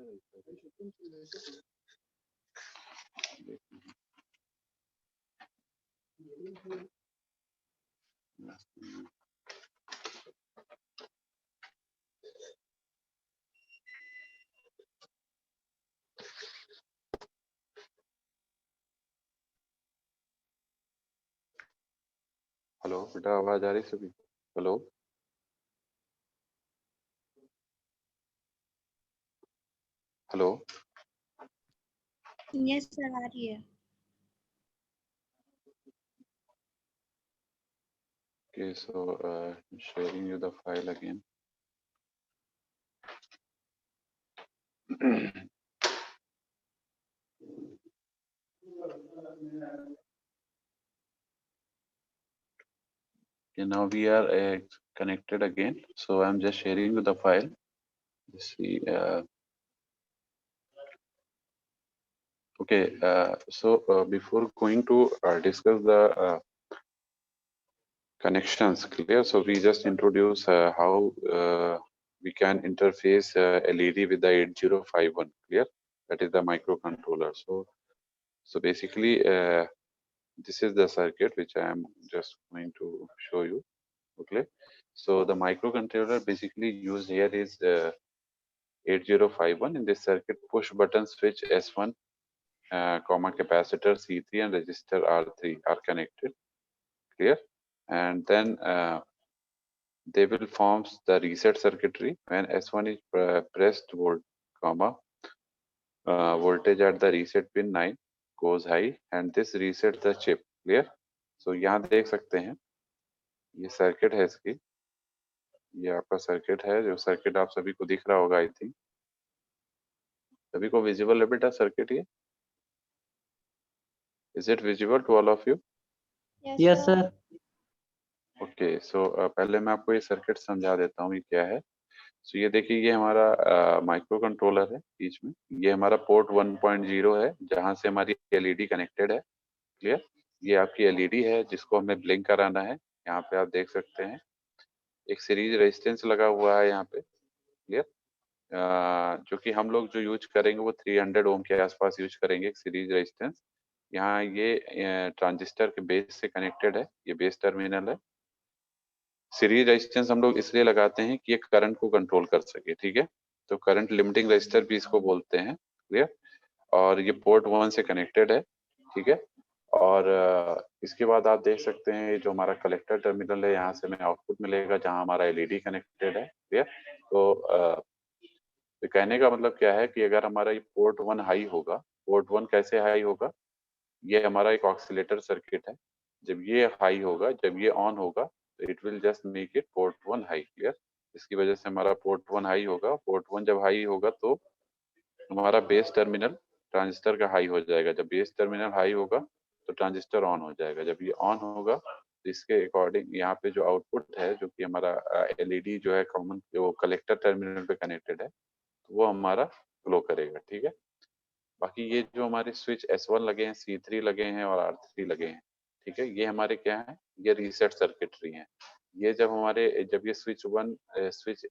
Hello बेटा, आवाज आ रही सभी? Hello hello. यस सर, आ रही है। Okay, so sharing you the file again. Okay, now we are connected again. So I'm just sharing you the file. You see, okay. So before going to discuss the connections, clear. So we just introduce how we can interface LED with the 8051. Clear. That is the microcontroller. So basically, this is the circuit which I am just going to show you. Okay, so the microcontroller basically used here is 8051. In this circuit, push button switch S1, comma capacitor C3 and resistor R3 are connected. Clear. And then they will forms the reset circuitry when S1 is pressed, voltage at the reset pin 9 goes high and this resets the chip. Clear. So यहाँ देख सकते हैं ये circuit है इसकी, ये आपका circuit है, जो सर्किट आप सभी को दिख रहा होगा। आई थिंक सभी को विजिबल है बेटा सर्किट ये? Is it visible to all of you? Yes sir. Okay, so पहले मैं आपको ये सर्किट समझा देता हूँ ये क्या है। सो ये देखिए, ये हमारा माइक्रो कंट्रोलर है। बीच में ये हमारा पोर्ट 1.0 है जहाँ से हमारी एलईडी कनेक्टेड है। क्लियर। ये आपकी एलईडी है जिसको हमें ब्लिंक कराना है। यहाँ पे आप देख सकते हैं एक सीरीज रेजिस्टेंस लगा हुआ है यहाँ पे। क्लियर। जो कि हम लोग जो यूज करेंगे वो 300 ओम के आसपास यूज करेंगे एक सीरीज रेजिस्टेंस। यहाँ ये ट्रांजिस्टर के बेस से कनेक्टेड है, ये बेस टर्मिनल है। सीरीज रेजिस्टेंस हम लोग इसलिए लगाते हैं कि ये करंट को कंट्रोल कर सके। ठीक है, तो करंट लिमिटिंग रेजिस्टर भी इसको बोलते हैं। क्लियर। और ये पोर्ट 1 से कनेक्टेड है। ठीक है। और इसके बाद आप देख सकते हैं जो हमारा कलेक्टर टर्मिनल है, यहाँ से हमें आउटपुट मिलेगा जहाँ हमारा एलईडी कनेक्टेड है। क्लियर। तो कहने का मतलब क्या है कि अगर हमारा ये पोर्ट 1 हाई होगा, पोर्ट 1 कैसे हाई होगा, ये हमारा एक ऑक्सीलेटर सर्किट है। जब ये हाई होगा, जब ये ऑन होगा तो it will just make it port 1 high. Clear. इसकी वजह से हमारा पोर्ट 1 हाई होगा। पोर्ट 1 जब हाई होगा तो हमारा बेस टर्मिनल ट्रांजिस्टर का हाई हो जाएगा। जब बेस टर्मिनल हाई होगा तो ट्रांजिस्टर ऑन हो जाएगा। जब ये ऑन होगा तो इसके अकॉर्डिंग यहाँ पे जो आउटपुट है, जो कि हमारा एलईडी जो है कॉमन जो कलेक्टर टर्मिनल पे कनेक्टेड है, तो वो हमारा फ्लो करेगा। ठीक है। बाकी ये जो हमारे स्विच S1 लगे हैं, C3 लगे हैं और R3 लगे हैं, ठीक है, ये हमारे क्या है, ये रीसेट सर्किटरी हैं। ये जब ये स्विच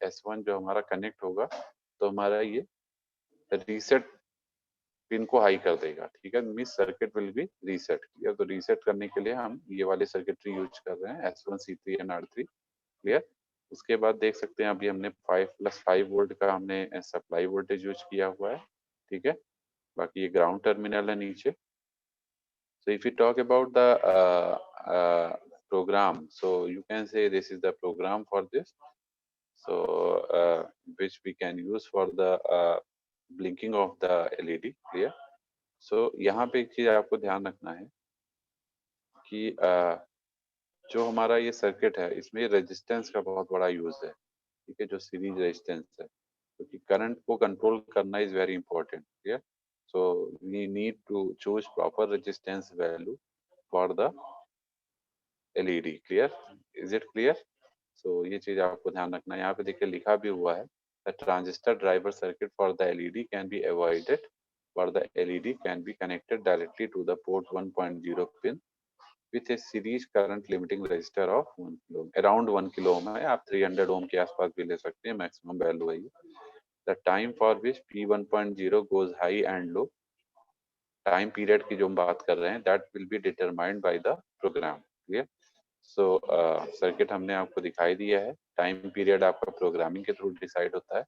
S1 जो हमारा कनेक्ट होगा तो हमारा ये रीसेट पिन को हाई कर देगा। ठीक है, means circuit will be reset. Clear. तो रीसेट करने के लिए हम ये वाले सर्किटरी यूज कर रहे हैं, S1 C3 and R3। Clear. उसके बाद देख सकते हैं अभी हमने 5+5 वोल्ट का हमने सप्लाई वोल्टेज यूज किया हुआ है। ठीक है। बाकी ये ग्राउंड टर्मिनल है नीचे। So if you talk about the program, so you can say this is the program for this. So which we can use for the blinking of the LED. Clear. So यहाँ पे एक चीज आपको ध्यान रखना है कि जो हमारा ये सर्किट है इसमें रेजिस्टेंस का बहुत बड़ा यूज है। ठीक है, जो सीरीज रेजिस्टेंस है, क्योंकि करंट को कंट्रोल करना is very important. Clear. So we need to choose proper resistance value for the LED. Clear? Is it clear? So ये चीज आपको ध्यान रखना है। यहाँ पे देखिए लिखा भी हुआ है the transistor driver circuit for the LED can be avoided for the LED can be connected directly to the port 1.0 pin with a series current limiting resistor of 1 kilo around 1 kilo ohm है। आप 300 ohm के आसपास भी ले सकते हैं, maximum value है ये। The time for which P1.0 goes high and low, time period की जो हम बात कर रहे हैं, that will be determined by the program. Clear? So circuit हमने आपको दिखाई दिया है, टाइम पीरियड आपका प्रोग्रामिंग के थ्रू डिसाइड होता है।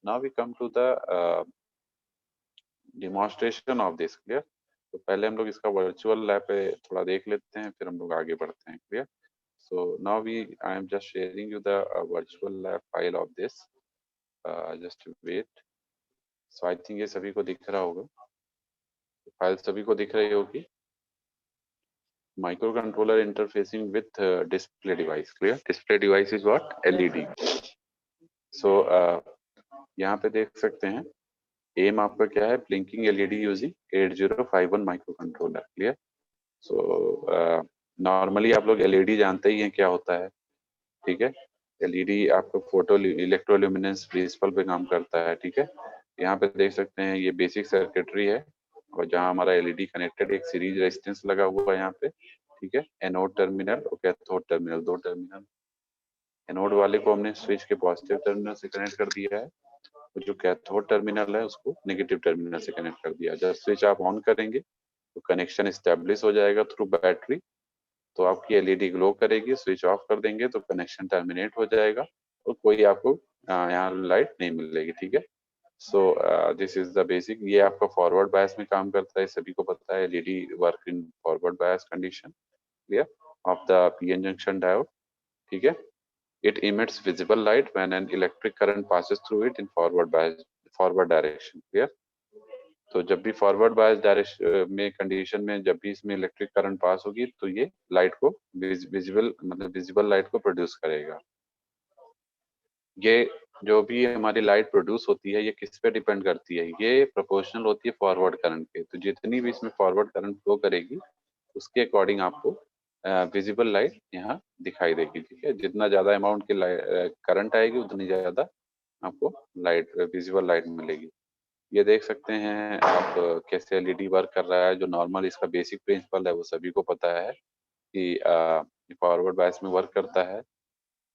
Now we come to the demonstration of this. Clear? तो पहले हम लोग इसका वर्चुअल लैब पे थोड़ा देख लेते हैं, फिर हम लोग आगे बढ़ते हैं। Clear? So now I am just sharing you the virtual lab file of this, just wait. So I think ये सभी को दिख रहा होगा, फाइल सभी को दिख रही होगी। Microcontroller interfacing with display device. Clear? Display device is what? LED. So यहाँ पे देख सकते हैं एम आपका क्या है, blinking LED using 8051 microcontroller. Clear? So normally आप लोग एलईडी जानते ही हैं क्या होता है, ठीक है? एलईडी आपका फोटो इलेक्ट्रोल्यूमिनेंस प्रिंसिपल पे काम करता है, ठीक है? यहाँ पे देख सकते हैं ये बेसिक सर्किटरी है, और जहाँ हमारा एलईडी कनेक्टेड, एक सीरीज रेजिस्टेंस लगा हुआ है यहाँ पे, ठीक है? एनोड टर्मिनल और कैथोड टर्मिनल, दो टर्मिनल। एनोड वाले को हमने स्विच के पॉजिटिव टर्मिनल से कनेक्ट कर दिया है, और जो कैथोड टर्मिनल है उसको नेगेटिव टर्मिनल से कनेक्ट कर दिया। जब स्विच आप ऑन करेंगे तो कनेक्शन एस्टेब्लिश हो जाएगा थ्रू बैटरी, तो आपकी एलईडी ग्लो करेगी। स्विच ऑफ कर देंगे तो कनेक्शन टर्मिनेट हो जाएगा और कोई आपको यहाँ लाइट नहीं मिलेगी, ठीक है? So this is the basic. ये आपका फॉरवर्ड बायस में काम करता है, सभी को पता है LED work in forward bias condition. Clear? Of the PN junction diode, ठीक है? It emits visible light when an electric current passes through it in forward direction. Clear? तो जब भी फॉरवर्ड बायस डायरेक्शन में कंडीशन में जब भी इसमें इलेक्ट्रिक करंट पास होगी तो ये लाइट को विजिबल लाइट को प्रोड्यूस करेगा। ये जो भी हमारी लाइट प्रोड्यूस होती है ये किस पे डिपेंड करती है, ये प्रोपोर्शनल होती है फॉरवर्ड करंट के। तो जितनी भी इसमें फॉरवर्ड करंट फ्लो करेगी उसके अकॉर्डिंग आपको विजिबल लाइट यहाँ दिखाई देगी, ठीक है? जितना ज्यादा अमाउंट की करंट आएगी उतनी ज्यादा आपको लाइट विजिबल लाइट मिलेगी। ये देख सकते हैं आप कैसे एलईडी वर्क कर रहा है। जो नॉर्मल इसका बेसिक प्रिंसिपल है वो सभी को पता है कि फॉरवर्ड बायस में वर्क करता है।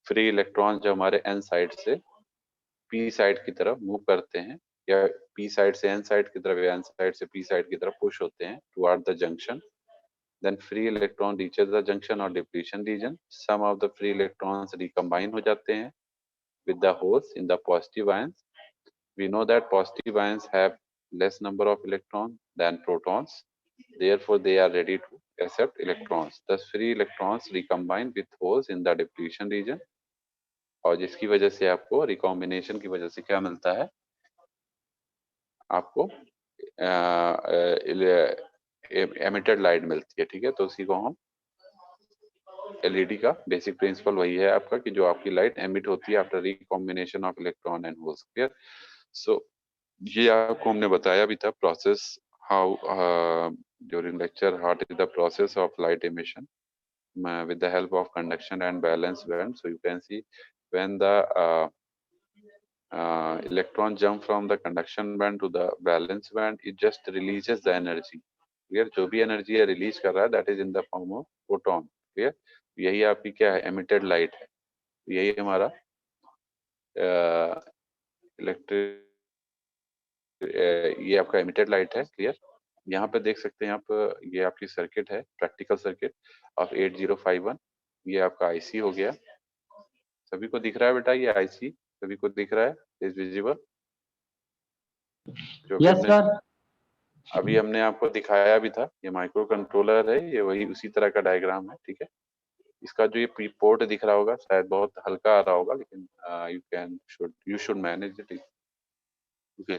फ्री इलेक्ट्रॉन जो हमारे एन साइड से पी साइड की तरफ मूव करते हैं, या पी साइड से एन साइड की तरफ या एन साइड से पी साइड की तरफ पुश होते हैं toward the junction. Then free electron reaches the junction or depletion region. Some of the free electrons recombine हो जाते हैं with the holes in the positive ions. We know that positive ions have less number of electrons than protons. Therefore, they are ready to accept electrons. Thus, free electrons recombine with holes in the depletion region. और जिसकी वजह से आपको recombination की वजह से क्या मिलता है, आपको एमिटेड लाइट मिलती है, ठीक है? तो उसी को हम एलईडी का बेसिक प्रिंसिपल वही है आपका कि जो आपकी लाइट एमिट होती है after recombination of electron and holes. Clear? So ये आपको हमने बताया भी था process how during lecture, what is the process of light emission with the help of conduction and valence band. So you can see when the electron jump from the conduction band to the valence band, it just releases the energy. Clear? जो भी energy है release कर रहा है that is in the form of photon. Clear? यही आपकी क्या है, एमिटेड लाइट है। यही हमारा इलेक्ट्रिक ये आपका एमिटेड लाइट है। क्लियर? यहाँ पे देख सकते हैं आप, ये आपकी सर्किट है, प्रैक्टिकल सर्किट ऑफ 8051। ये आपका आईसी हो गया। सभी को दिख रहा है बेटा ये आईसी? सभी को दिख रहा है? Is visible? जो यस सर। अभी हमने आपको दिखाया भी था, ये माइक्रो कंट्रोलर है, ये वही उसी तरह का डायग्राम है, ठीक है? इसका जो ये पोर्ट दिख रहा होगा शायद बहुत हल्का आ रहा होगा, लेकिन you should manage it. Okay,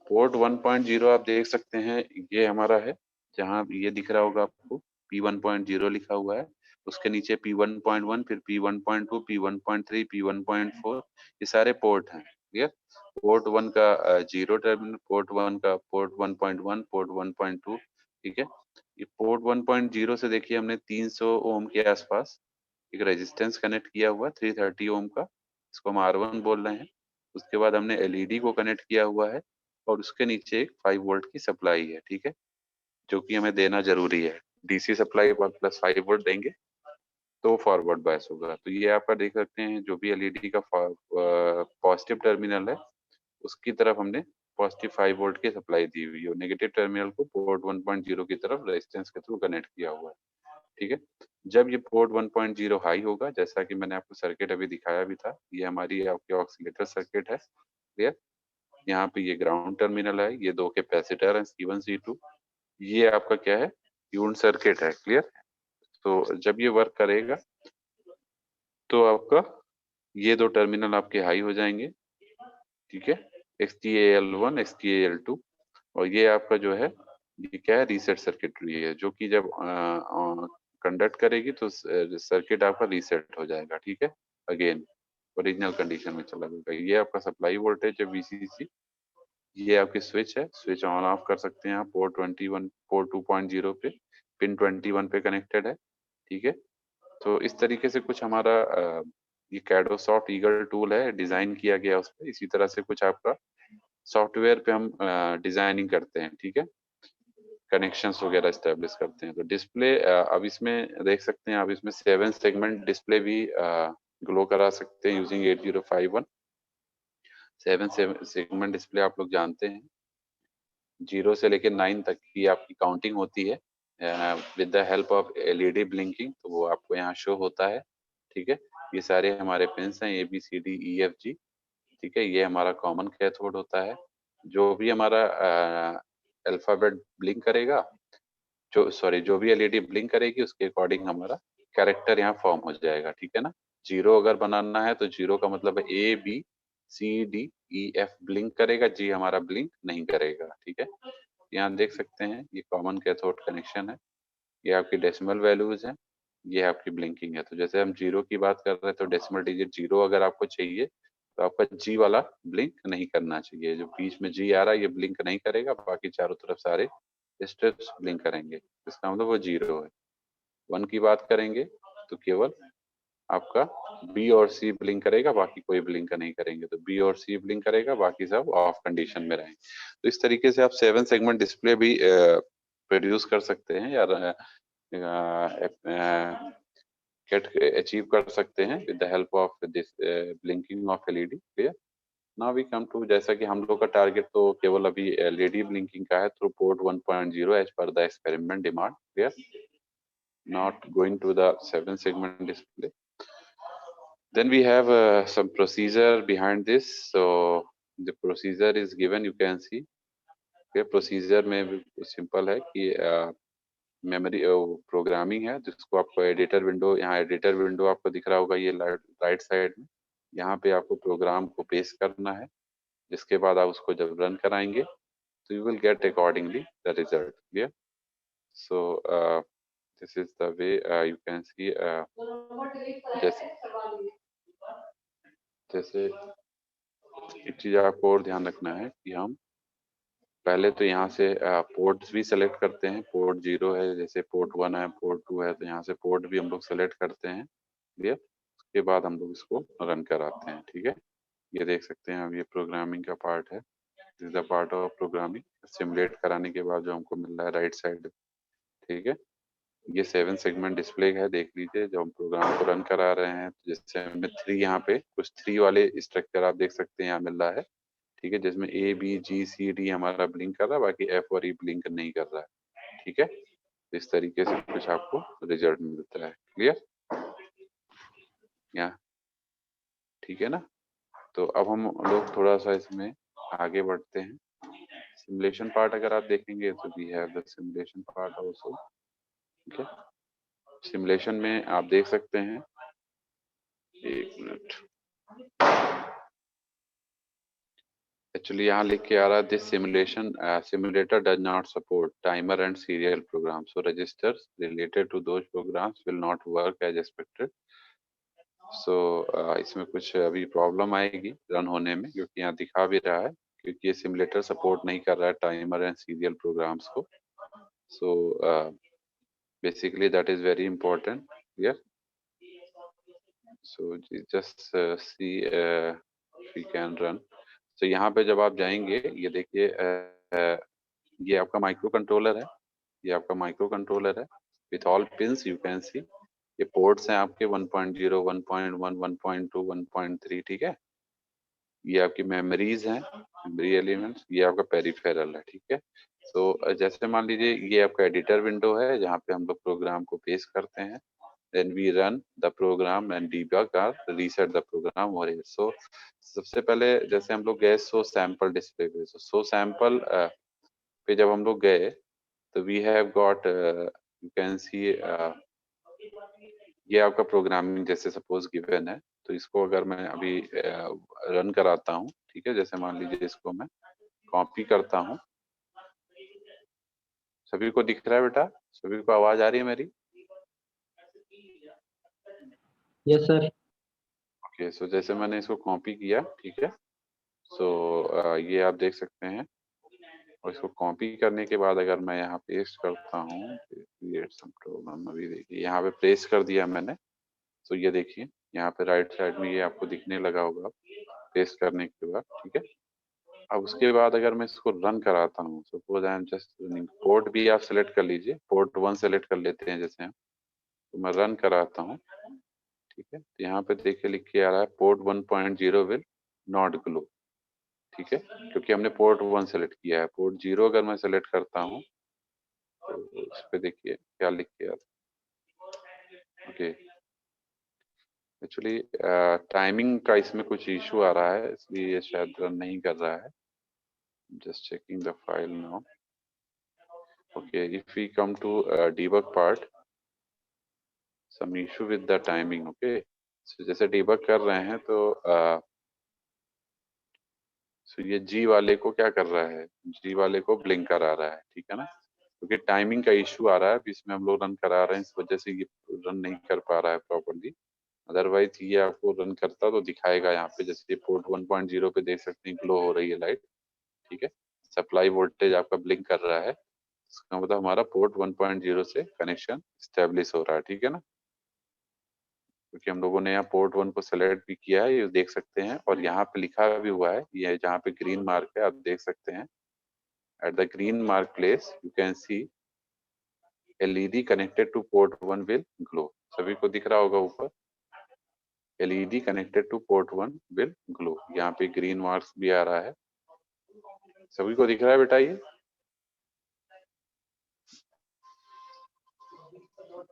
port 1.0 आप देख सकते हैं, ये हमारा है, जहाँ ये दिख रहा होगा आपको P1.0 लिखा हुआ है, उसके नीचे P1.1, फिर P1.2, P1.3, P1.4, ये सारे पोर्ट हैं। क्लियर? पोर्ट 1 का 0 टर्मिनल, पोर्ट 1 का पोर्ट 1.1, पोर्ट 1.2, ठीक है? ये पोर्ट 1.0 से देखिए हमने 300 ओम के आसपास एक रेजिस्टेंस कनेक्ट किया हुआ है, 330 ओम का, इसको हम R1 बोल रहे हैं। उसके बाद हमने एलईडी को कनेक्ट किया हुआ है और उसके नीचे एक 5 वोल्ट की सप्लाई है, ठीक है? जो कि हमें देना जरूरी है। डीसी सप्लाई पर प्लस 5 वोल्ट देंगे तो फॉरवर्ड बायस होगा। तो ये आपका देख सकते हैं जो भी एलईडी का पॉजिटिव टर्मिनल है उसकी तरफ हमने पॉजिटिव 5 वोल्ट की सप्लाई दी हुई है, नेगेटिव टर्मिनल को पोर्ट 1.0 की तरफ रेजिस्टेंस के थ्रू कनेक्ट किया हुआ है। ठीक है, जब ये पोर्ट 1.0 हाई होगा, जैसा कि मैंने आपको सर्किट अभी दिखाया भी था, ये हमारी आपकी ऑक्सीलेटर सर्किट है। क्लियर, यहाँ पे ये ग्राउंड टर्मिनल है, ये दो कैपेसिटर है C1 C2, ये आपका क्या है, ट्यून्ड सर्किट है। क्लियर, तो जब ये वर्क करेगा तो आपका ये दो टर्मिनल आपके हाई हो जाएंगे। ठीक है, XTAL1 XTAL2, और ये आपका जो है ये क्या है, रीसेट सर्किटरी है, जो कि जब कंडक्ट करेगी तो सर्किट आपका रीसेट हो जाएगा। ठीक है, अगेन ओरिजिनल कंडीशन में चला जाएगा। ये आपका सप्लाई वोल्टेज है VCC, ये आपकी स्विच है, स्विच ऑन ऑफ कर सकते हैं आप पोर्ट 21 पोर्ट 2.0 पे, पिन 21 पे कनेक्टेड है। ठीक है, तो इस तरीके से कुछ हमारा ये कैडोसॉफ्ट ईगल टूल है, डिजाइन किया गया उस पर, इसी तरह से कुछ आपका सॉफ्टवेयर पे हम डिजाइनिंग करते हैं। ठीक है, कनेक्शंस वगैरह स्टैब्लिश करते हैं। तो डिस्प्ले अब इसमें देख सकते हैं आप, इसमें 7 सेगमेंट डिस्प्ले भी ग्लो करा सकते हैं यूजिंग 8051। 7 सेगमेंट डिस्प्ले आप लोग जानते हैं, 0 से लेकर 9 तक की आपकी काउंटिंग होती है with the help of LED blinking, तो वो आपको यहाँ शो होता है। ठीक है, ये सारे हमारे पिंस हैं ABCDEFG। ठीक है, ये हमारा कॉमन कैथोड होता है। जो भी हमारा अल्फाबेट ब्लिंक करेगा, जो भी LED ब्लिंक करेगी, उसके अकॉर्डिंग हमारा कैरेक्टर यहाँ फॉर्म हो जाएगा। ठीक है ना, 0 अगर बनाना है तो 0 का मतलब है ABCDEF ब्लिंक करेगा, G हमारा ब्लिंक नहीं करेगा। ठीक है, यहाँ देख सकते हैं ये कॉमन कैथोड कनेक्शन है, ये आपकी डेसिमल वैल्यूज है, ये आपकी ब्लिंकिंग है। तो जैसे हम 0 की बात कर रहे हैं, तो डेसिमल डिजिट 0 अगर आपको चाहिए तो आपका G वाला ब्लिंक नहीं करना चाहिए, जो बीच में G आ रहा है ये ब्लिंक नहीं करेगा, बाकी चारों तरफ सारे स्टेप्स ब्लिंक करेंगे, इसका मतलब वो 0 है। 1 की बात करेंगे तो केवल आपका B और C ब्लिंक करेगा, बाकी कोई ब्लिंक नहीं करेंगे। तो B और C ब्लिंक करेगा, बाकी सब ऑफ कंडीशन में रहेंगे। तो इस तरीके से आप 7 सेगमेंट डिस्प्ले भी प्रोड्यूस कर सकते हैं, या गेट अचीव कर सकते हैं with the help of this blinking of LED। Clear, now we come to, जैसा कि हम लोग का टारगेट तो केवल अभी LED ब्लिंकिंग का है through port 1.0 as per the experiment demand. Clear, not going to the 7 segment display. Then we have some procedure behind this. So the procedure is given, you can see. Okay, procedure में simple है कि memory programming है, जिसको आपको editor window, यहाँ editor window आपको दिख रहा होगा ये राइट साइड में, यहाँ पे आपको प्रोग्राम को पेस्ट करना है, जिसके बाद आप उसको जब रन कराएंगे तो you will get accordingly the result. Clear, so this is the way you can see जैसे एक चीज आपको और ध्यान रखना है कि हम पहले तो यहाँ से पोर्ट्स भी सेलेक्ट करते हैं। पोर्ट 0 है, जैसे पोर्ट 1 है, पोर्ट 2 है, तो यहाँ से पोर्ट भी हम लोग सेलेक्ट करते हैं। क्लियर, उसके बाद हम लोग इसको रन कराते हैं। ठीक है, ये देख सकते हैं अब ये प्रोग्रामिंग का पार्ट है, this is the part of programming. Simulate कराने के बाद जो हमको मिल रहा है राइट साइड। ठीक है, ये 7 सेगमेंट डिस्प्ले है, देख लीजिए जब हम प्रोग्राम को रन करा रहे हैं, तो जैसे हमें 3 यहाँ पे कुछ 3 वाले स्ट्रक्चर आप देख सकते हैं यहाँ मिल रहा है। ठीक है, जिसमें ABGCD हमारा ब्लिंक कर रहा है, बाकी F और E ब्लिंक नहीं कर रहा है। ठीक है, इस तरीके से कुछ आपको रिजल्ट मिलता है। क्लियर, यहाँ ठीक है ना। तो अब हम लोग थोड़ा सा इसमें आगे बढ़ते हैं। सिमुलेशन पार्ट अगर आप देखेंगे तो we have the simulation part also. ठीक है, सिमुलेशन में आप देख सकते हैं, एक मिनट, एक्चुअली यहाँ लिख के आ रहा है this simulation simulator does not support timer and serial program, so registers related to those programs will not work as expected. So इसमें कुछ अभी प्रॉब्लम आएगी रन होने में, क्योंकि यहाँ दिखा भी रहा है, क्योंकि ये सिमुलेटर सपोर्ट नहीं कर रहा है टाइमर एंड सीरियल प्रोग्राम्स को। सो basically that is very important here. So just see we can run. So यहाँ पे जब आप जाएंगे, ये देखिए ये आपका माइक्रो कंट्रोलर है, ये आपका माइक्रो कंट्रोलर है with all pins you can see. ये पोर्ट्स हैं आपके 1.0 1.1 1.2 1.3। ठीक है, ये आपकी मेमोरीज हैं, मेमोरी एलिमेंट्स, ये आपका पेरिफेरल है, ठीक है। तो जैसे मान लीजिए ये आपका एडिटर विंडो है जहाँ पे हम लोग प्रोग्राम को पेस्ट करते हैं, then we run the program and debug or reset the program or it. So सबसे पहले जैसे हम लोग गए सो सैंपल डिस्प्ले पे, सो सैंपल पे जब हम लोग गए तो we have got, you can see, ये आपका प्रोग्रामिंग जैसे सपोज गिवन है, तो इसको अगर मैं अभी रन कराता हूँ, ठीक है, जैसे मान लीजिए इसको मैं कॉपी करता हूँ। सभी को दिख रहा है बेटा? सभी को आवाज आ रही है मेरी? Yes sir. ओके, सो जैसे मैंने इसको कॉपी किया, ठीक है, सो ये आप देख सकते हैं। और इसको कॉपी करने के बाद अगर मैं यहाँ पेस्ट करता हूँ, क्रिएट सम प्रोग्राम, अभी देखिए यहाँ पे पेस्ट कर दिया मैंने। तो ये देखिए यहाँ पे राइट साइड में ये आपको दिखने लगा होगा पेस्ट करने के बाद, ठीक है। अब उसके बाद अगर मैं इसको रन कराता हूँ, suppose I am just running, port भी आप सेलेक्ट कर लीजिए, पोर्ट 1 सेलेक्ट कर लेते हैं जैसे हम। तो मैं रन कराता हूँ, ठीक है, तो यहाँ पे देखिए लिख के आ रहा है पोर्ट 1.0 विल नॉट ग्लो, ठीक है, क्योंकि हमने पोर्ट 1 सेलेक्ट किया है। पोर्ट 0 अगर मैं सेलेक्ट करता हूँ तो इस पे देखिए क्या लिख के आता है। ओके, एक्चुअली टाइमिंग का इसमें कुछ इशू आ रहा है, इसलिए ये शायद रन नहीं कर रहा है। Just checking the file now. Okay, if we come to debug part, some issue with the timing, okay, so जैसे डिबग कर रहे हैं तो so ये जी वाले को क्या कर रहा है, जी वाले को ब्लिंकर आ रहा है, ठीक है ना, क्योंकि टाइमिंग का इशू आ रहा है, इसमें हम लोग रन करा रहे हैं, इस वजह से ये रन नहीं कर पा रहा है प्रॉपर्ली। अदरवाइज ये आपको रन करता तो दिखाएगा यहाँ पे, जैसे पोर्ट 1.0 पे देख सकते हैं ग्लो हो रही है लाइट, ठीक है, सप्लाई वोल्टेज आपका ब्लिंक कर रहा है, इसका मतलब हमारा पोर्ट 1.0 से कनेक्शन स्टेब्लिश हो रहा है, ठीक है ना, क्योंकि हम लोगों ने यहाँ पोर्ट 1 को सेलेक्ट भी किया है, ये देख सकते हैं, और यहाँ पे लिखा भी हुआ है, ये जहाँ पे ग्रीन मार्क है आप देख सकते हैं, at the Green Marc place you can C LED connected two port 1 will glow. सभी को दिख रहा होगा ऊपर, LED connected two port 1 will glow, यहाँ पे ग्रीन मार्क्स भी आ रहा है। सभी को दिख रहा है बेटा ये?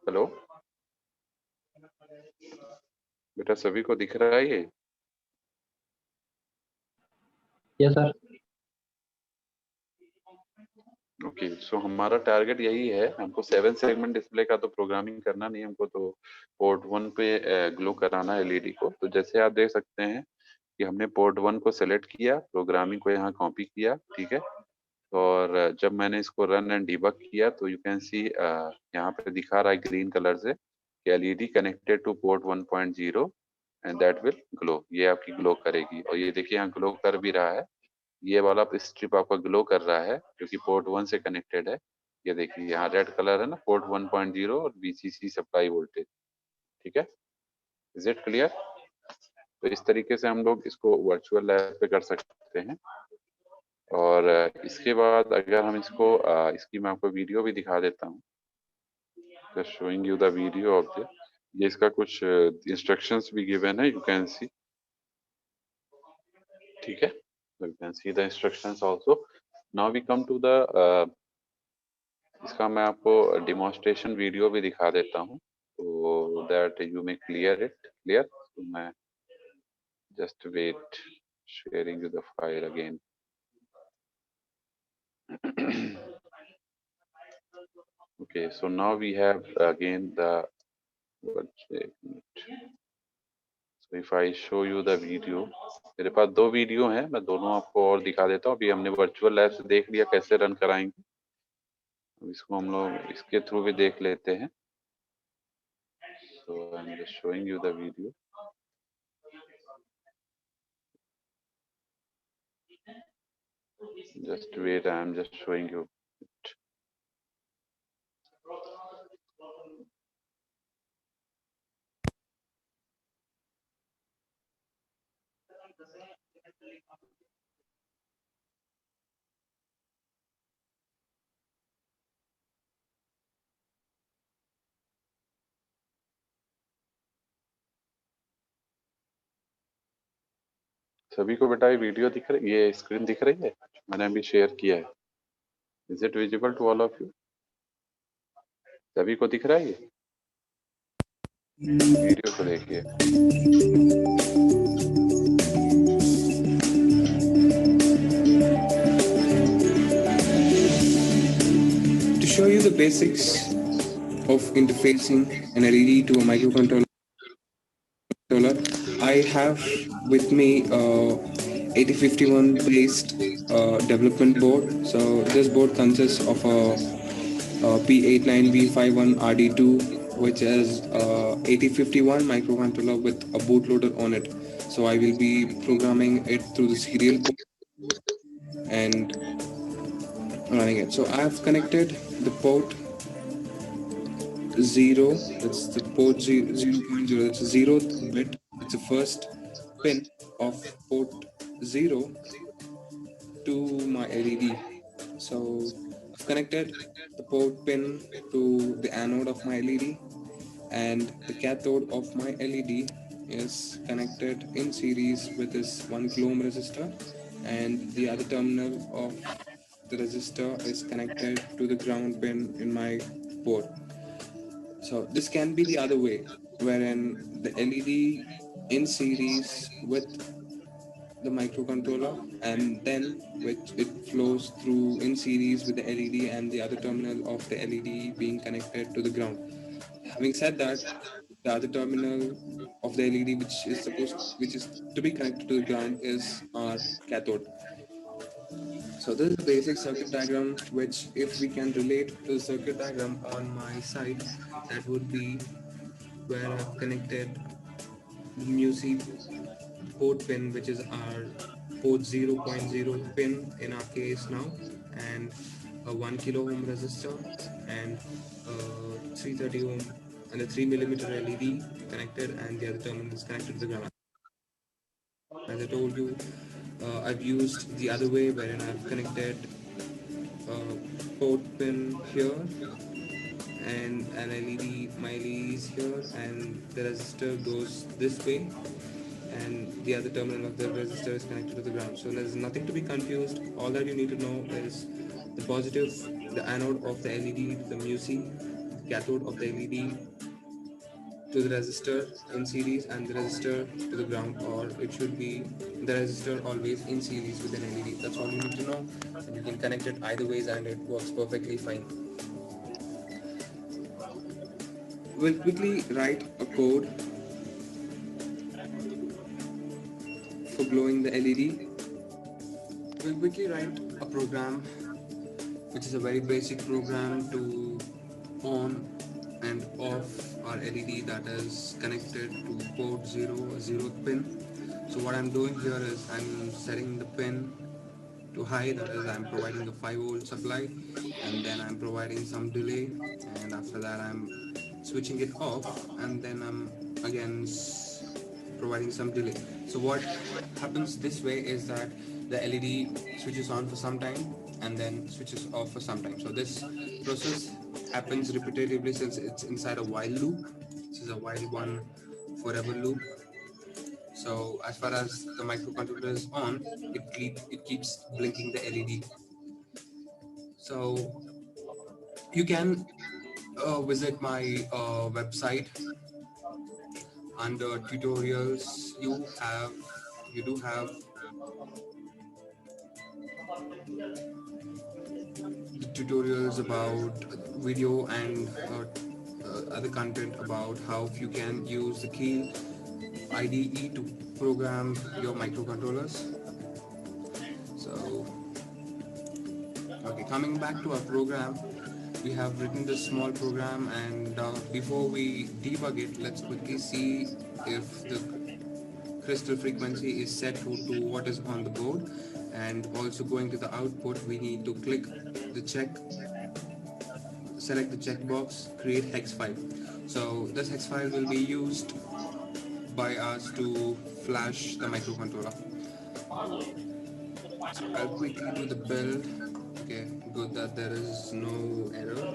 हेलो बेटा, सभी को दिख रहा है ये? Yes sir. ओके, सो हमारा टारगेट यही है, हमको 7 सेगमेंट डिस्प्ले का तो प्रोग्रामिंग करना नहीं, हमको तो पोर्ट 1 पे ग्लो कराना है एलईडी को। तो जैसे आप देख सकते हैं कि हमने पोर्ट 1 को सेलेक्ट किया, प्रोग्रामिंग को यहाँ कॉपी किया, ठीक है, और जब मैंने इसको रन एंड डिबग किया तो यू कैन सी यहाँ पे दिखा रहा है ग्रीन कलर से कि LED connected two port 1.0 and that will glow, ये आपकी ग्लो करेगी। और ये देखिए यहाँ ग्लो कर भी रहा है, ये वाला स्ट्रिप आपका ग्लो कर रहा है क्योंकि पोर्ट 1 से कनेक्टेड है। ये देखिए यहाँ रेड कलर है ना, पोर्ट 1.0 और वीसीसी सप्लाई वोल्टेज, ठीक है। Is it clear? तो इस तरीके से हम लोग इसको वर्चुअल लैब पे कर सकते हैं। और इसके बाद अगर हम इसको इसकी मैं आपको वीडियो भी दिखा देता हूँ, just showing you the video of this. ये इसका कुछ इंस्ट्रक्शंस भी गिवन है, यू कैन सी, ठीक है, you can see the instructions also. Now we come to the, इसका मैं आपको डिमॉन्स्ट्रेशन वीडियो भी दिखा देता हूँ, तो that you may clear it clear. तो मैं just wait, sharing you the file again. Okay, so now we have again the, so if I show you the video, मेरे पास दो वीडियो हैं, मैं दोनों आपको और दिखा देता हूँ। अभी हमने वर्चुअल लैब से देख लिया कैसे रन कराएंगे, अब इसको हम लोग इसके थ्रू भी देख लेते हैं। So I'm just showing you the video. Just wait, I am just showing you it. सभी को बेटा ये वीडियो दिख रही, ये स्क्रीन दिख रही है, मैंने अभी शेयर किया है। Is it visible to all of you? सभी को दिख रहा है ये वीडियो को देखिए। To show you the basics of interfacing an LED to a microcontroller, I have with me a 8051 based development board. So this board consists of a P89V51RD2, which is 8051 microcontroller with a bootloader on it. So I will be programming it through the serial port and running it. So I have connected the port 0, that's the port 0.0, that's the 0th bit, it's the first pin of port 0 to my LED. So I've connected the port pin to the anode of my LED, and the cathode of my LED is connected in series with this 1 kilo ohm resistor, and the other terminal of the resistor is connected to the ground pin in my board. So this can be the other way, wherein the LED in series with the microcontroller, and then which it flows through in series with the LED and the other terminal of the LED being connected to the ground. Having said that, the other terminal of the LED which is to be connected to the ground is our cathode. So this is the basic circuit diagram, which if we can relate to the circuit diagram on my side, that would be where I've connected the MUSI port pin, which is our port 0.0 pin in our case now, and a 1 kilo ohm resistor and 330 ohm and a 3 millimeter LED connected, and the other terminal is connected to the ground. As I told you, I've used the other way, wherein I've connected port pin here and an LED, my LED is here, and the resistor goes this way, and the other terminal of the resistor is connected to the ground. So there's nothing to be confused. All that you need to know is the positive, the anode of the LED, the MUSI, the cathode of the LED to the resistor in series, and the resistor to the ground, or it should be the resistor always in series with an LED. That's all you need to know, and you can connect it either ways and it works perfectly fine. We'll quickly write a code for glowing the LED. We'll quickly write a program, which is a very basic program to on and off our LED that is connected to port 0, 0th pin. So what I'm doing here is I'm setting the pin to high, that is I'm providing the 5 volt supply, and then I'm providing some delay, and after that I'm switching it off, and then I'm again providing some delay. So what happens this way is that the LED switches on for some time and then switches off for some time. So this process happens repetitively since it's inside a while loop. This is a while one forever loop. So as far as the microcontroller is on, it keeps blinking the LED. So you can visit my website. Under tutorials, you do have the tutorials about video and other content about how you can use the Keil IDE to program your microcontrollers. So, okay, coming back to our program, we have written this small program, and before we debug it, let's quickly see if the crystal frequency is set to what is on the board. And also going to the output, we need to click the select the checkbox, create hex file. So this hex file will be used by us to flash the microcontroller. So I'll quickly do the build. Okay, good that there is no error.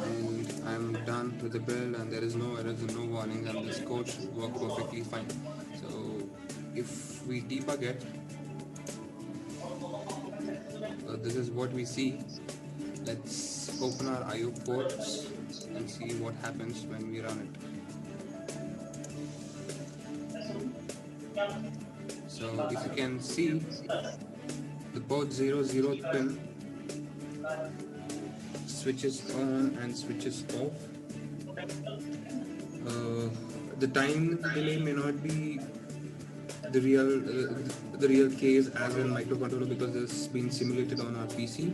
And I'm done with the build and there is no errors and no warnings, and this code should work perfectly fine. So if we debug it, this is what we see. Let's open our IO ports and see what happens when we run it. So if you can see, the port 00 pin switches on and switches off. The time delay may not be the real case as in microcontroller, because this has been simulated on our PC.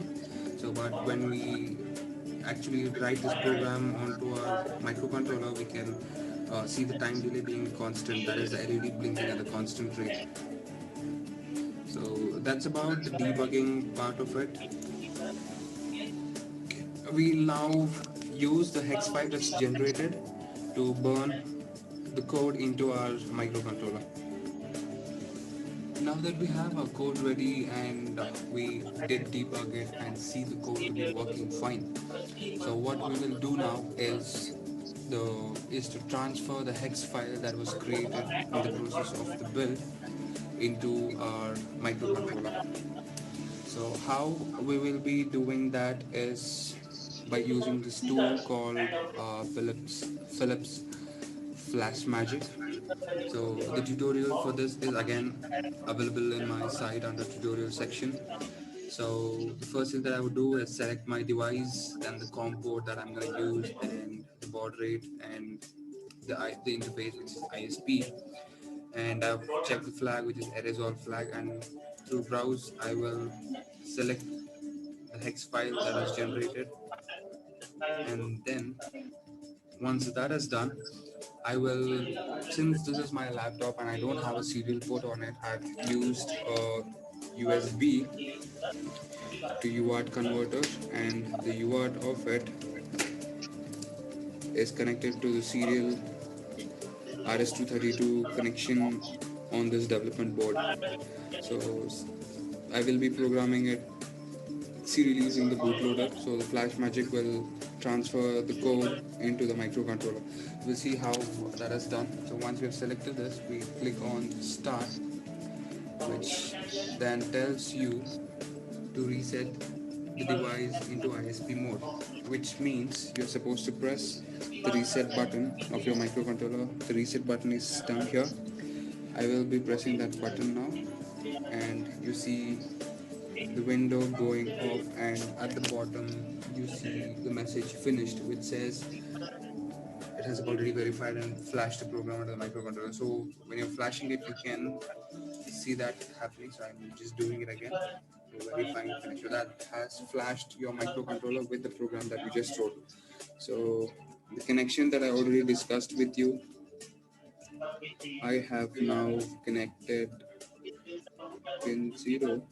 So, but when we actually write this program onto our microcontroller, we can see the time delay being constant. That is the LED blinking at a constant rate. So that's about the debugging part of it. We'll now use the hex file that's generated to burn the code into our microcontroller. Now that we have our code ready and we did debug it and see the code to be working fine, so what we will do now is to transfer the hex file that was created in the process of the build into our microcontroller. So how we will be doing that is by using this tool called Philips Flash Magic. So the tutorial for this is again available in my site under tutorial section. So the first thing that I would do is select my device, then the COM port that I'm going to use, and the baud rate and the interface, which is ISP. And I've checked the flag, which is Resolve flag, and through browse I will select the hex file that is generated, and then once that is done, I will, since this is my laptop and I don't have a serial port on it, I've used a USB to UART converter, and the UART of it is connected to the serial RS-232 connection on this development board. So I will be programming it serially using the bootloader. So the Flash Magic will transfer the code into the microcontroller. We'll see how that is done. So once we have selected this, we click on Start, which then tells you to reset the device into ISP mode, which means you're supposed to press the reset button of your microcontroller. The reset button is down here. I will be pressing that button now, and you see the window going off, and at the bottom you see the message finished, which says it has already verified and flashed the program onto the microcontroller. So when you're flashing it, you can see that happening. So I'm just doing it again. So verifying finish. So that has flashed your microcontroller with the program that you just wrote. So the connection that I already discussed with you, I have now connected pin 0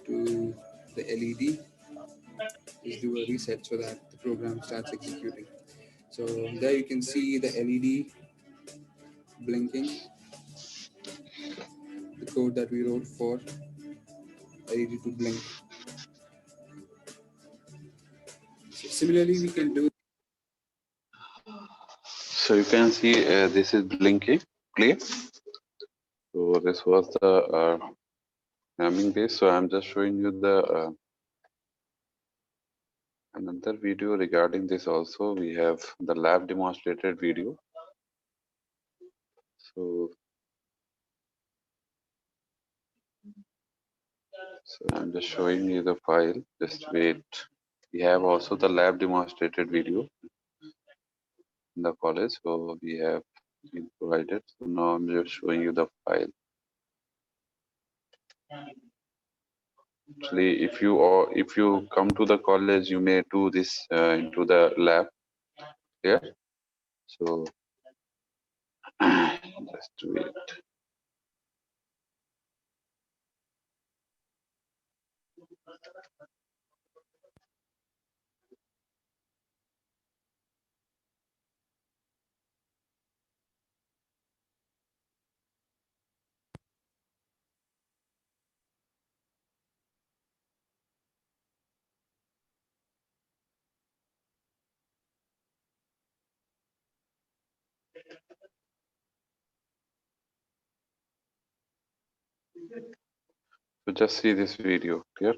to the LED. Just do a reset so that the program starts executing. So there you can see the LED blinking, the code that we wrote for LED to blink. So similarly, we can do. So you can see this is blinking clear. So this was the ramming base. So I'm just showing you the another video regarding this also. We have the lab demonstrated video. So I'm just showing you the file. Just wait. We have also the lab demonstrated video in the college. So we have been provided. So now I'm just showing you the file. Actually, if you come to the college, you may do this into the lab. Yeah. So just wait. So just see this video here.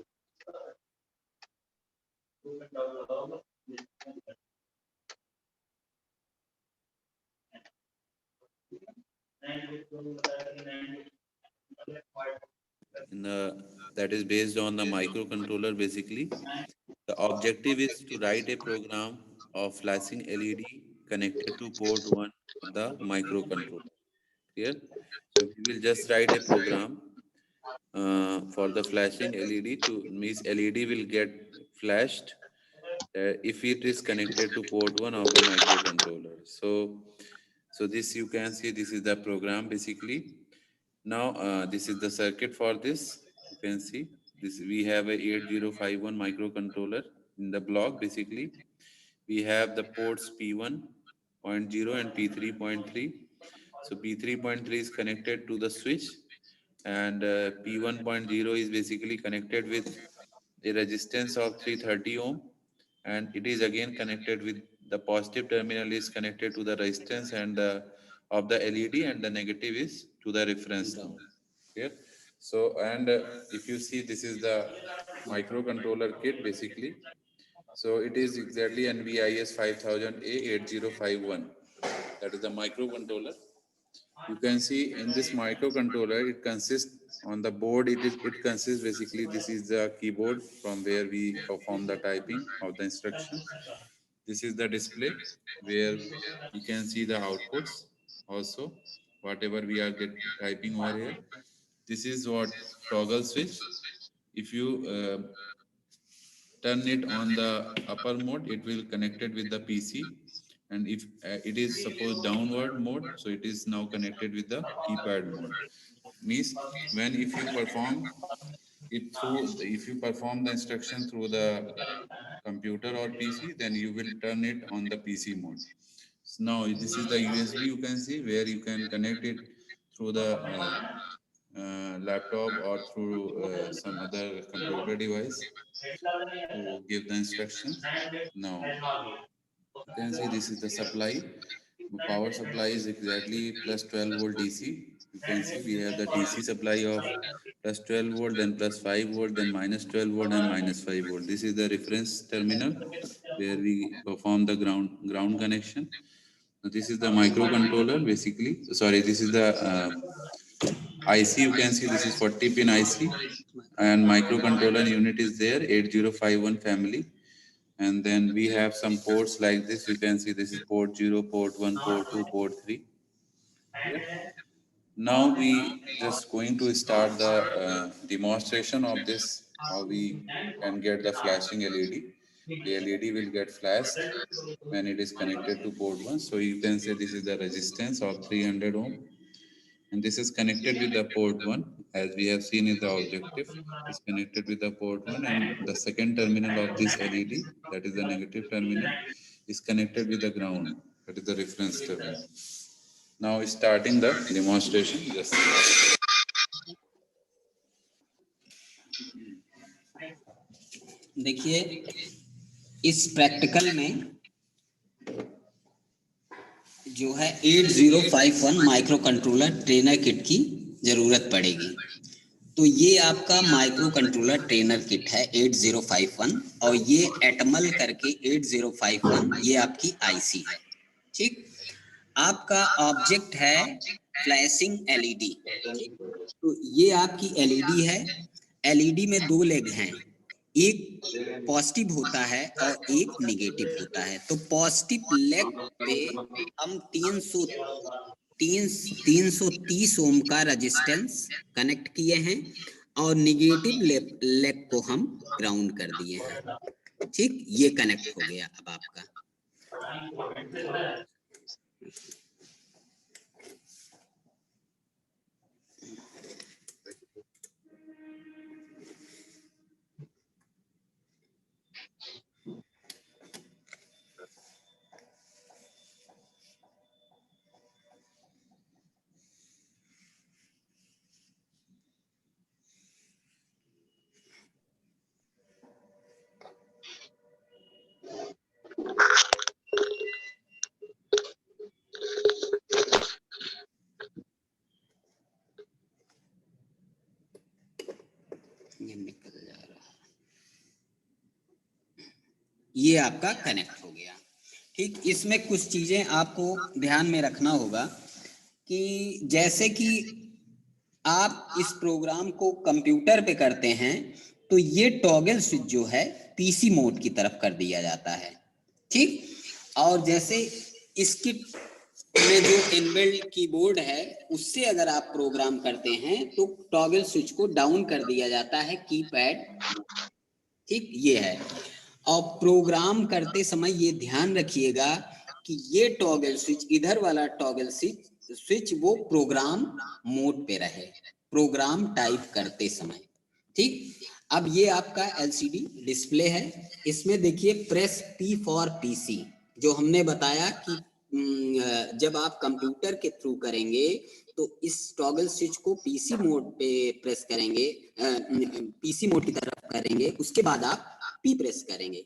That is based on the microcontroller. Basically, the objective is to write a program of flashing LED connected to port 1 of the microcontroller. Clear? So we will just write a program for the flashing LED to means LED will get flashed if it is connected to port 1 of the microcontroller. So this you can see, this is the program basically. Now this is the circuit for this. You can see this, we have a 8051 microcontroller in the block. Basically we have the ports P1.0 and P3.3. So P3.3 is connected to the switch, and P1.0 is basically connected with a resistance of 330 ohm, and it is again connected with the positive terminal is connected to the resistance and of the LED, and the negative is to the reference node. Here, so and if you see, this is the microcontroller kit basically. So it is exactly NVIS 5000A8051. That is the microcontroller. You can see in this microcontroller, it consists on the board. It consists basically, this is the keyboard from where we perform the typing of the instructions. This is the display where you can see the outputs also, whatever we are typing over here. This is what toggle switch. If you turn it on the upper mode, it will connect it with the PC. And if it is suppose downward mode, so it is now connected with the keypad mode. Means when if you perform it through, if you perform the instruction through the computer or PC, then you will turn it on the PC mode. So now this is the USB, you can see, where you can connect it through the laptop or through some other computer device to give the instructions. Now you can see this is the supply. The power supply is exactly plus 12 volt DC. You can see we have the DC supply of plus 12 volt, then plus 5 volt, then minus 12 volt and minus 5 volt. This is the reference terminal where we perform the ground connection. So this is the microcontroller basically. Sorry, this is the IC. You can see this is 40 pin IC, and microcontroller unit is there, 8051 family. And then we have some ports like this. You can see this is port 0, port 1, port 2, port 3. Yeah. Now we just going to start the demonstration of this, how we can get the flashing LED. The LED will get flashed when it is connected to port 1. So you can say this is the resistance of 300 ohm, and this is connected with the port 1, as we have seen in the objective. Is connected with the port 1, and the second terminal of this LED, that is the negative terminal, is connected with the ground, that is the reference terminal. Now starting the demonstration. Just देखिए, इस practical में जो है 8051 micro controller trainer kit की जरूरत पड़ेगी। तो ये आपका माइक्रो कंट्रोलर ट्रेनर किट है 8051, और ये एटमल करके 8051 ये आपकी आईसी है। ठीक, आपका ऑब्जेक्ट है फ्लैशिंग एलईडी। ठीक, तो ये आपकी एलईडी है। एलईडी में दो लेग हैं, एक पॉजिटिव होता है और एक निगेटिव होता है। तो पॉजिटिव लेग पे हम 330 ओम का रेजिस्टेंस कनेक्ट किए हैं, और निगेटिव लेग को हम ग्राउंड कर दिए हैं। ठीक, ये कनेक्ट हो गया अब आपका। ये निकल जा रहा है, ये आपका कनेक्ट हो गया। ठीक, इसमें कुछ चीजें आपको ध्यान में रखना होगा कि जैसे कि आप इस प्रोग्राम को कंप्यूटर पे करते हैं तो ये टॉगल स्विच जो है पीसी मोड की तरफ कर दिया जाता है। ठीक, और जैसे इसकी में जो इनबिल्ट कीबोर्ड है उससे अगर आप प्रोग्राम करते हैं तो टॉगल स्विच को डाउन कर दिया जाता है कीपैड। ठीक, ये है। और प्रोग्राम करते समय ये ध्यान रखिएगा कि ये टॉगल स्विच, इधर वाला टॉगल स्विच वो प्रोग्राम मोड पे रहे प्रोग्राम टाइप करते समय। ठीक, अब ये आपका एलसीडी डिस्प्ले है, इसमें देखिए प्रेस पी फॉर पीसी, जो हमने बताया कि जब आप कंप्यूटर के थ्रू करेंगे तो इस टॉगल स्विच को पीसी मोड पे प्रेस करेंगे, पीसी मोड की तरफ करेंगे, उसके बाद आप पी प्रेस करेंगे।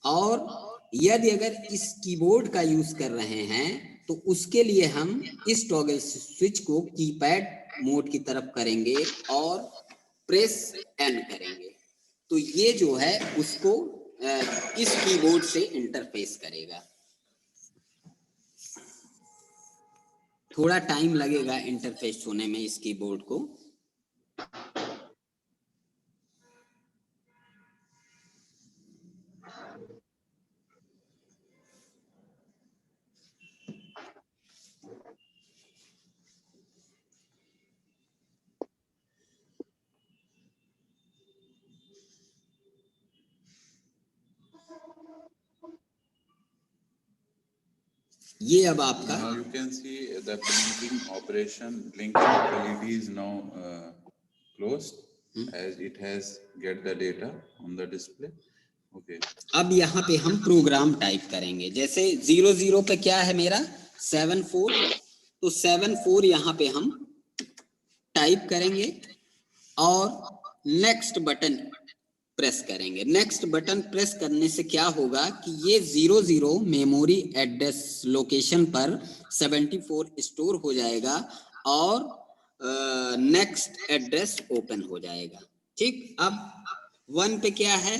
और यदि अगर इस कीबोर्ड का यूज कर रहे हैं तो उसके लिए हम इस टॉगल स्विच को कीपैड मोड की तरफ करेंगे और प्रेस एन करेंगे, तो ये जो है उसको इस कीबोर्ड से इंटरफेस करेगा। थोड़ा टाइम लगेगा इंटरफेस होने में इस कीबोर्ड को। ये अब आपका Now you can see the blinking operation. Blinking LED is now closed as it has get the data on the display. Okay. अब यहाँ पे हम प्रोग्राम टाइप करेंगे। जैसे 00 पे क्या है मेरा 74, तो 74 यहाँ पे हम टाइप करेंगे और नेक्स्ट बटन प्रेस करेंगे। नेक्स्ट बटन प्रेस करने से क्या होगा कि ये 00 मेमोरी एड्रेस लोकेशन पर 74 स्टोर हो जाएगा और नेक्स्ट एड्रेस ओपन हो जाएगा। ठीक, अब 1 पे क्या है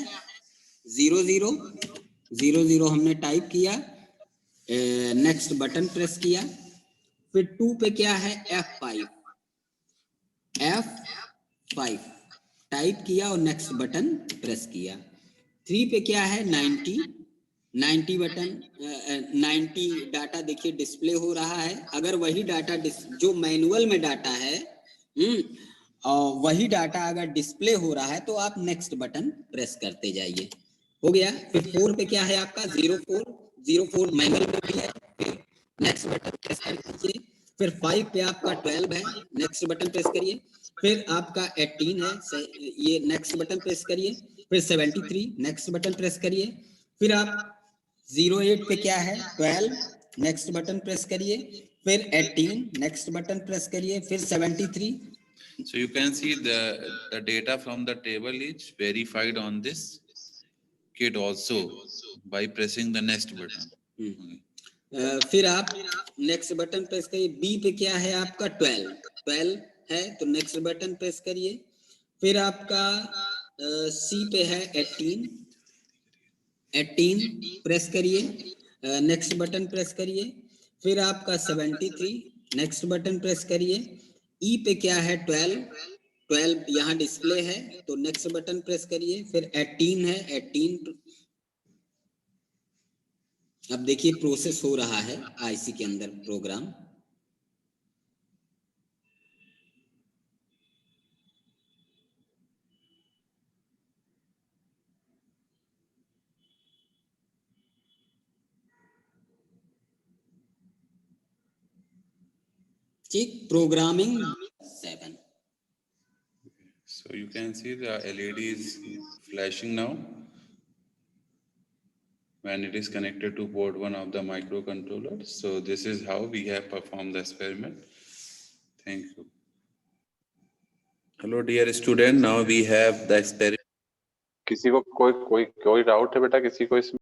00 हमने टाइप किया, नेक्स्ट बटन प्रेस किया। फिर 2 पे क्या है F5 टाइप किया और नेक्स्ट बटन प्रेस किया। 3 पे क्या है 90 बटन 90 डाटा देखिए डिस्प्ले हो रहा है। अगर वही डाटा जो मैनुअल में डाटा है और वही डाटा अगर डिस्प्ले हो रहा है तो आप नेक्स्ट बटन प्रेस करते जाइए। हो गया। फिर 4 पे क्या है आपका 04 मैनुअल में भी है, फिर नेक्स्ट बटन प्रेस कर दीजिए। फिर 5 पे आपका 12 है, नेक्स्ट बटन प्रेस करिए। फिर आपका 18 है, ये नेक्स्ट बटन प्रेस करिए। फिर 73 नेक्स्ट बटन प्रेस करिए। फिर आप 08 पे क्या है 12 नेक्स्ट बटन प्रेस करिए। फिर 18 नेक्स्ट बटन प्रेस करिए। फिर 73। So you can see the data from the table is verified on this kit also by pressing the next button. फिर आप नेक्स्ट बटन प्रेस करिए। बी पे क्या है आपका 12 है तो नेक्स्ट बटन प्रेस करिए। फिर आपका सी पे है 18 प्रेस करिए, नेक्स्ट बटन प्रेस करिए। फिर आपका 73 नेक्स्ट बटन प्रेस करिए। ई पे क्या है 12 यहाँ डिस्प्ले है तो नेक्स्ट बटन प्रेस करिए। फिर 18 है 18। अब देखिए प्रोसेस हो रहा है आईसी के अंदर प्रोग्राम। ठीक, programming 7। So you can see the LED is flashing now when it is connected to port 1 of the microcontroller. So this is how we have performed the experiment. Thank you. Hello dear student, now we have the experiment. किसी को कोई doubt है बेटा किसी को इसमें?